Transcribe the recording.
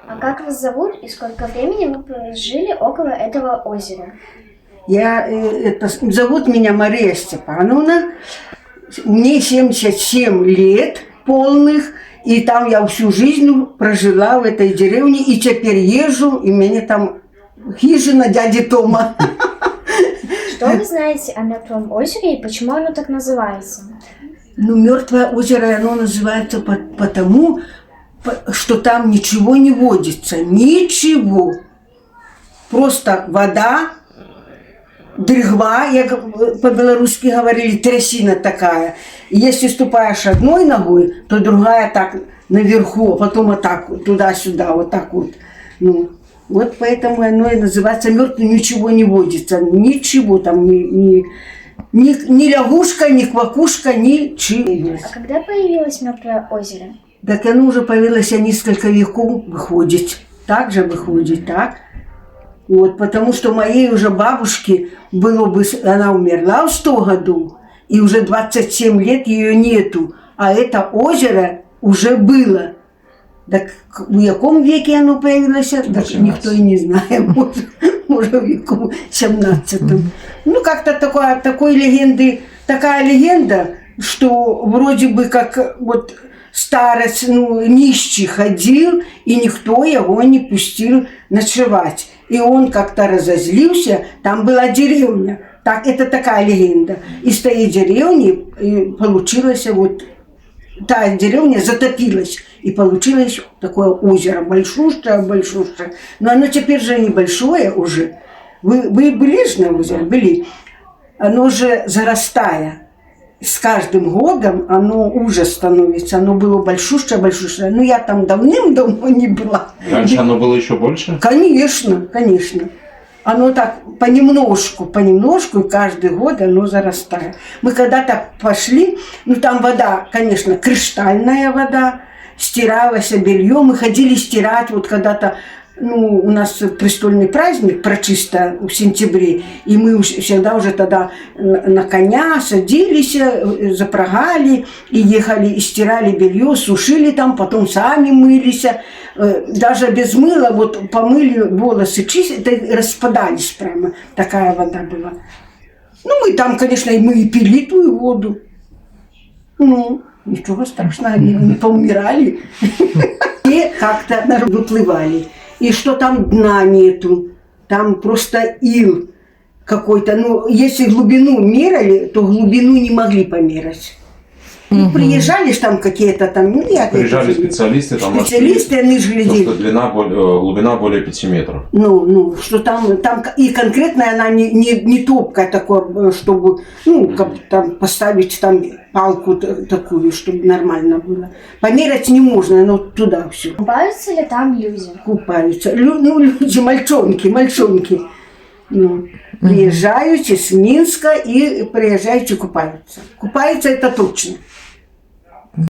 А как вас зовут и сколько времени вы прожили около этого озера? Зовут меня Мария Степановна. Мне 77 лет полных. И там я всю жизнь прожила в этой деревне. И теперь езжу, и мне там хижина дяди Тома. Что вы знаете о Мертвом озере и почему оно так называется? Мертвое озеро, оно называется потому, что там ничего не водится. Ничего. Просто вода, дрыгва, по-белорусски говорили, трясина такая. И если ступаешь одной ногой, то другая так наверху, а потом вот так туда-сюда, вот так вот. Вот поэтому оно и называется мертвым, ничего не водится. Ничего там, ни лягушка, ни квакушка, ничего. А когда появилось Мертвое озеро? Так оно уже появилось несколько веков, выходит. Так же выходит, так? Вот, потому что моей уже бабушке она умерла в 100 году, и уже 27 лет ее нету, а это озеро уже было. Так в каком веке оно появилось, так никто и не знает, может в веку 17-м. Как-то такая легенда, что вроде бы как вот старец, нищий ходил, и никто его не пустил ночевать. И он как-то разозлился, там была деревня. Это такая легенда. Из той деревни получилось та деревня затопилась. И получилось такое озеро, большущее. Но оно теперь же небольшое уже. Вы были же на озере? Были. Оно же зарастая. С каждым годом оно ужас становится. Оно было большущее. Я там давным-давно не была. Раньше оно было еще больше? Конечно. Оно так понемножку, и каждый год оно зарастает. Мы когда-то пошли, там вода, конечно, кристальная вода, стиралось белье, мы ходили стирать, вот когда-то, у нас престольный праздник прочисто в сентябре, и мы всегда уже тогда на коня садились, запрягали и ехали, и стирали белье, сушили там, потом сами мылись, даже без мыла, вот помыли волосы, чистили, распадались прямо, такая вода была. Мы там, конечно, мы и пили ту воду. Ничего страшного, не поумирали. И как-то выплывали. И что там дна нету, там просто ил какой-то. Если глубину мерили, то глубину не могли померить. Приезжали ж там какие-то там... Приезжали специалисты, они же глядели. Глубина более 5 метров. Что там и конкретно она не топкая такое, чтобы, там поставить там палку такую, чтобы нормально было. Померить не можно, но туда все. Купаются ли там люди? Купаются. Люди, мальчонки. Приезжают из Минска и приезжают и купаются. Купаются это точно.